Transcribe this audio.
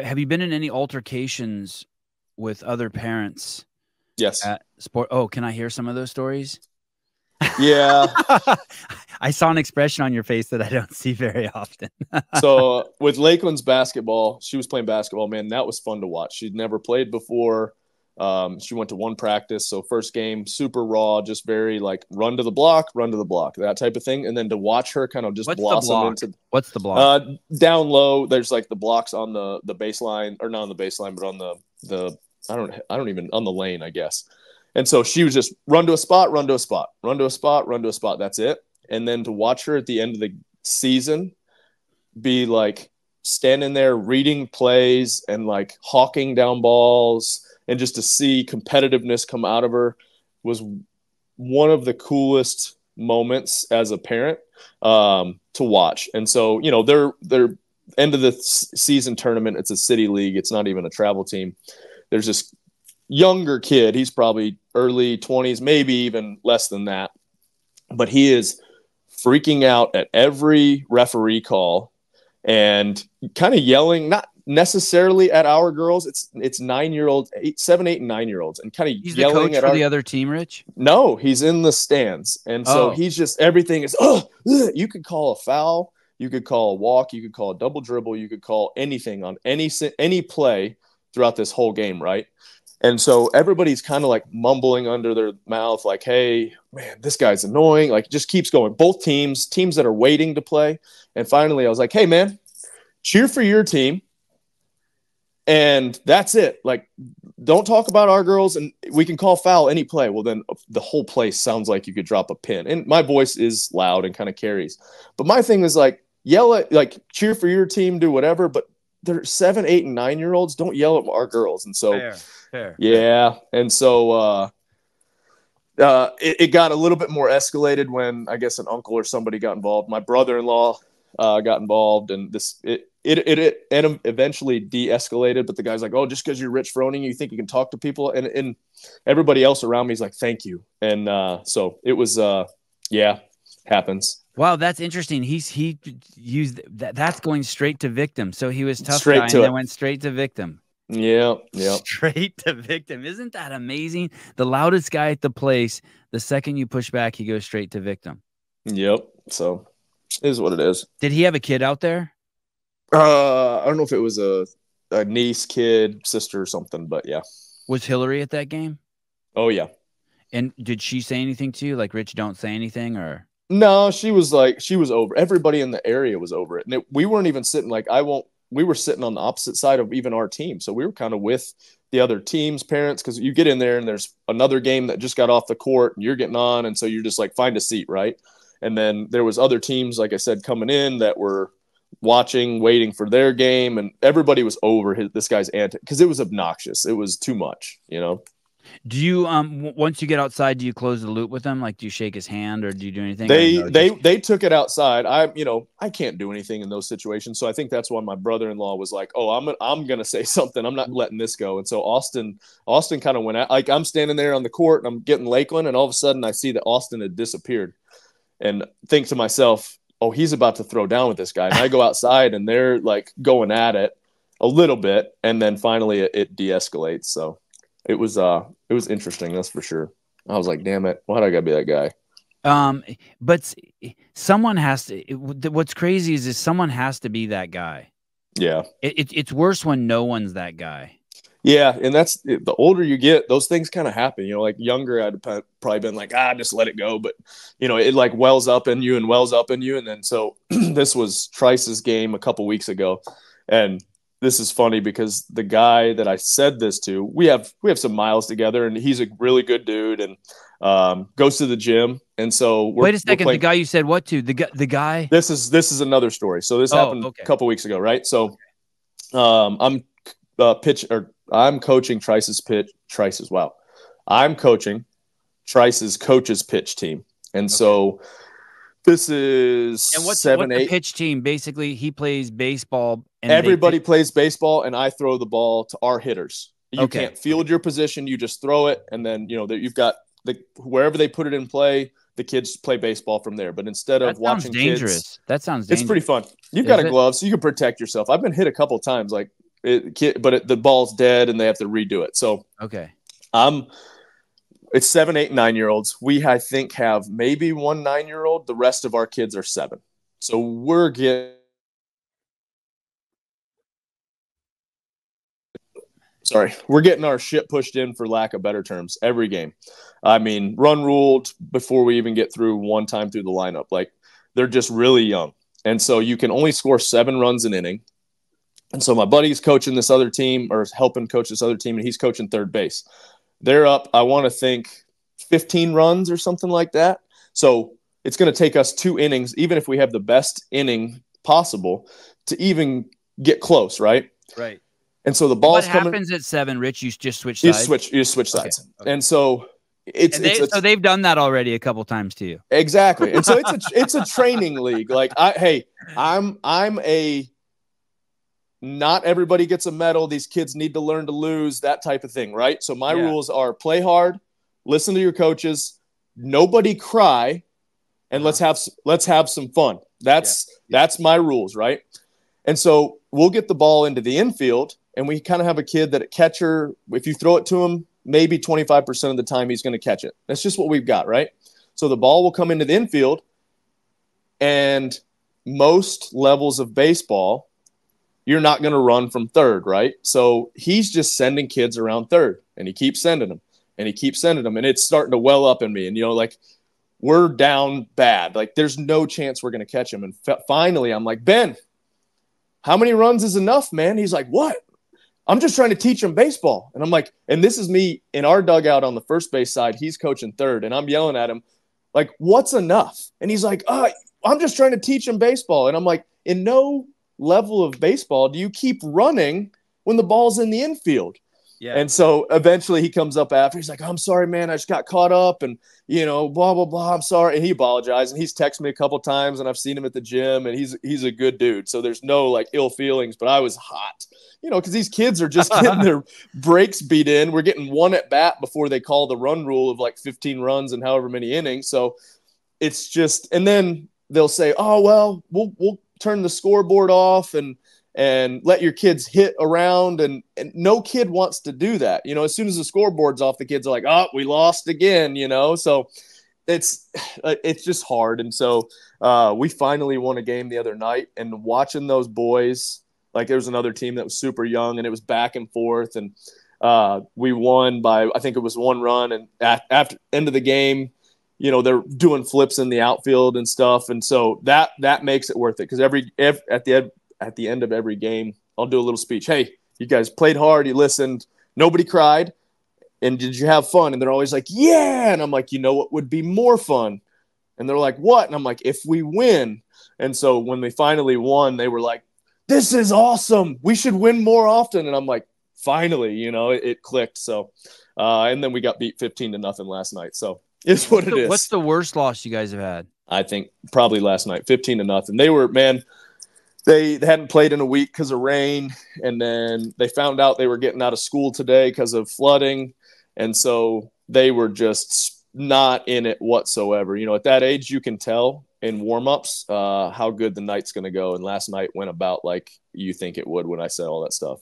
have you been in any altercations with other parents? Yes. At sport? Oh, can I hear some of those stories? Yeah. I saw an expression on your face that I don't see very often. So with Lakeland's basketball, she was playing basketball, man. That was fun to watch. She'd never played before. She went to one practice. So first game, super raw, just very like run to the block, that type of thing. And then to watch her kind of just blossom into what's the block? Down low. There's like the blocks on the baseline, or not on the baseline, but on the I don't even on the lane, I guess. And so she was just run to a spot, run to a spot, run to a spot, run to a spot. That's it. And then to watch her at the end of the season be like standing there reading plays and like hawking down balls, and just to see competitiveness come out of her was one of the coolest moments as a parent to watch. And so, you know, they're end of the season tournament. It's a city league. It's not even a travel team. There's this younger kid. He's probably early 20s, maybe even less than that. But he is freaking out at every referee call and kind of yelling, not necessarily at our girls. It's 9-year-olds, 7, 8, and 9-year-olds, and kind of He's yelling the coach for the other team, Rich? No, he's in the stands. And so he's just, everything is, you could call a foul, you could call a walk, you could call a double dribble, you could call anything on any play throughout this whole game, right? And so everybody's kind of like mumbling under their mouth, like, hey, man, this guy's annoying. Like, just keeps going. Both teams that are waiting to play. And finally, I was like, hey, man, cheer for your team. And that's it. Like, don't talk about our girls, and we can call foul any play. Well, then the whole place sounds like you could drop a pin. And my voice is loud and kind of carries. But my thing is like, yell at, like, cheer for your team, do whatever. But they're 7, 8, and 9-year-olds. Don't yell at our girls. And so, Fair. Yeah. And so it got a little bit more escalated when I guess an uncle or somebody got involved. My brother-in-law got involved, and it eventually de-escalated. But the guy's like, oh, just because you're Rich Froning, you think you can talk to people? And everybody else around me is like, thank you. And so it was, happens. Wow, that's interesting. He used that. That's going straight to victim. So he was tough Straight guy, to and it. then went straight to victim. Yeah. Straight to victim. Isn't that amazing? The loudest guy at the place, the second you push back, he goes straight to victim. Yep. So it is what it is. Did he have a kid out there? I don't know if it was a niece, kid, sister, or something, but yeah. Was Hillary at that game? Oh, yeah. And did she say anything to you? Like, Rich, don't say anything, or? No, she was over. Everybody in the area was over it. And we weren't even sitting we were sitting on the opposite side of even our team. So we were kind of with the other team's parents, because you get in there and there's another game that just got off the court and you're getting on. And so you're just like, find a seat, right? And then there was other teams, like I said, coming in that were watching, waiting for their game. And everybody was over this guy's antic, because it was obnoxious. It was too much, you know? Do you once you get outside, do you close the loop with them? Like, do you shake his hand, or do you do anything? They took it outside. I can't do anything in those situations. So I think that's why my brother-in-law was like, oh, I'm gonna say something. I'm not letting this go. And so Austin kind of went out. Like, I'm standing there on the court and I'm getting Lakeland, and all of a sudden I see that Austin had disappeared, and think to myself, oh, he's about to throw down with this guy. And I go outside and they're like going at it a little bit, and then finally it de-escalates. So it was interesting, that's for sure. I was like, damn it, why'd I gotta be that guy? But someone has to. What's crazy is someone has to be that guy. Yeah. It's worse when no one's that guy. Yeah, and that's the older you get, those things kind of happen. You know, like younger, I'd probably been like, just let it go. But, you know, it like wells up in you. And then so this was Trice's game a couple weeks ago. And this is funny because the guy that I said this to, we have some miles together, and he's a really good dude, and goes to the gym. And so wait a second, the guy you said what to? The guy? This is another story. So this happened a couple weeks ago, right? So I'm coaching Trice's coach's pitch team. And so this is what's the pitch team? Basically, he plays baseball. And everybody plays baseball, and I throw the ball to our hitters. You can't field your position. You just throw it. And then, you know, you've got wherever they put it in play, the kids play baseball from there. But instead of watching kids, that sounds dangerous. It's pretty fun. You've got a glove, so you can protect yourself. I've been hit a couple of times. Like, the ball's dead and they have to redo it. So okay. It's 7, 8, 9-year-olds. We, I think, have maybe one 9-year-old. The rest of our kids are 7. So we're getting our shit pushed in, for lack of better terms, every game. I mean, run ruled before we even get through one time through the lineup. Like, they're just really young. And so you can only score 7 runs an inning. And so my buddy's coaching this other team, or helping coach this other team, and he's coaching third base. They're up, I want to think, 15 runs or something like that. So it's going to take us 2 innings, even if we have the best inning possible, to even get close, right? Right. And so the ball's coming. What happens at 7, Rich? You just switch sides? You switch sides. Okay. And so so they've done that already a couple times to you. Exactly. And so it's a training league. Like, I'm a not everybody gets a medal. These kids need to learn to lose, that type of thing, right? So my rules are: play hard, listen to your coaches, nobody cry, and let's have some fun. That's my rules, right? And so we'll get the ball into the infield, and we kind of have a kid that at catcher, if you throw it to him, maybe 25% of the time he's going to catch it. That's just what we've got, right? So the ball will come into the infield, and most levels of baseball, you're not going to run from third, right? So he's just sending kids around third, and he keeps sending them, and and it's starting to well up in me. And, like, we're down bad. Like, there's no chance we're going to catch him. And finally, I'm like, Ben, how many runs is enough, man? He's like, what? I'm just trying to teach him baseball. And I'm like, and this is me in our dugout on the first base side. He's coaching third, and I'm yelling at him, like, what's enough? And he's like, I'm just trying to teach him baseball. And I'm like, in no level of baseball do you keep running when the ball's in the infield. And so eventually he comes up after, he's like, I'm sorry, man, I just got caught up, and blah blah blah, I'm sorry. And he apologized, and he's texted me a couple times, and I've seen him at the gym, and he's a good dude, so there's no like ill feelings. But I was hot, because these kids are just getting their brakes beat in. We're getting one at bat before they call the run rule of like 15 runs and however many innings. So it's just, and then they'll say, oh well, we'll turn the scoreboard off and let your kids hit around. And no kid wants to do that. As soon as the scoreboard's off, the kids are like, oh, we lost again, so it's just hard. And so we finally won a game the other night, and watching those boys, like, there was another team that was super young, and it was back and forth, and we won by, I think it was 1 run. And after end of the game, they're doing flips in the outfield and stuff. And so that makes it worth it. Cause at the end of every game, I'll do a little speech. Hey, you guys played hard. You listened. Nobody cried. And did you have fun? And they're always like, yeah. And I'm like, what would be more fun? And they're like, what? And I'm like, if we win. And so when we finally won, they were like, this is awesome. We should win more often. And I'm like, finally, it clicked. So, and then we got beat 15-0 last night. So it's what it is. What's the worst loss you guys have had? I think probably last night, 15-0. They were, man, they hadn't played in a week because of rain. And then they found out they were getting out of school today because of flooding. And so they were just not in it whatsoever. At that age, you can tell in warm-ups how good the night's going to go. And last night went about like you think it would when I said all that stuff.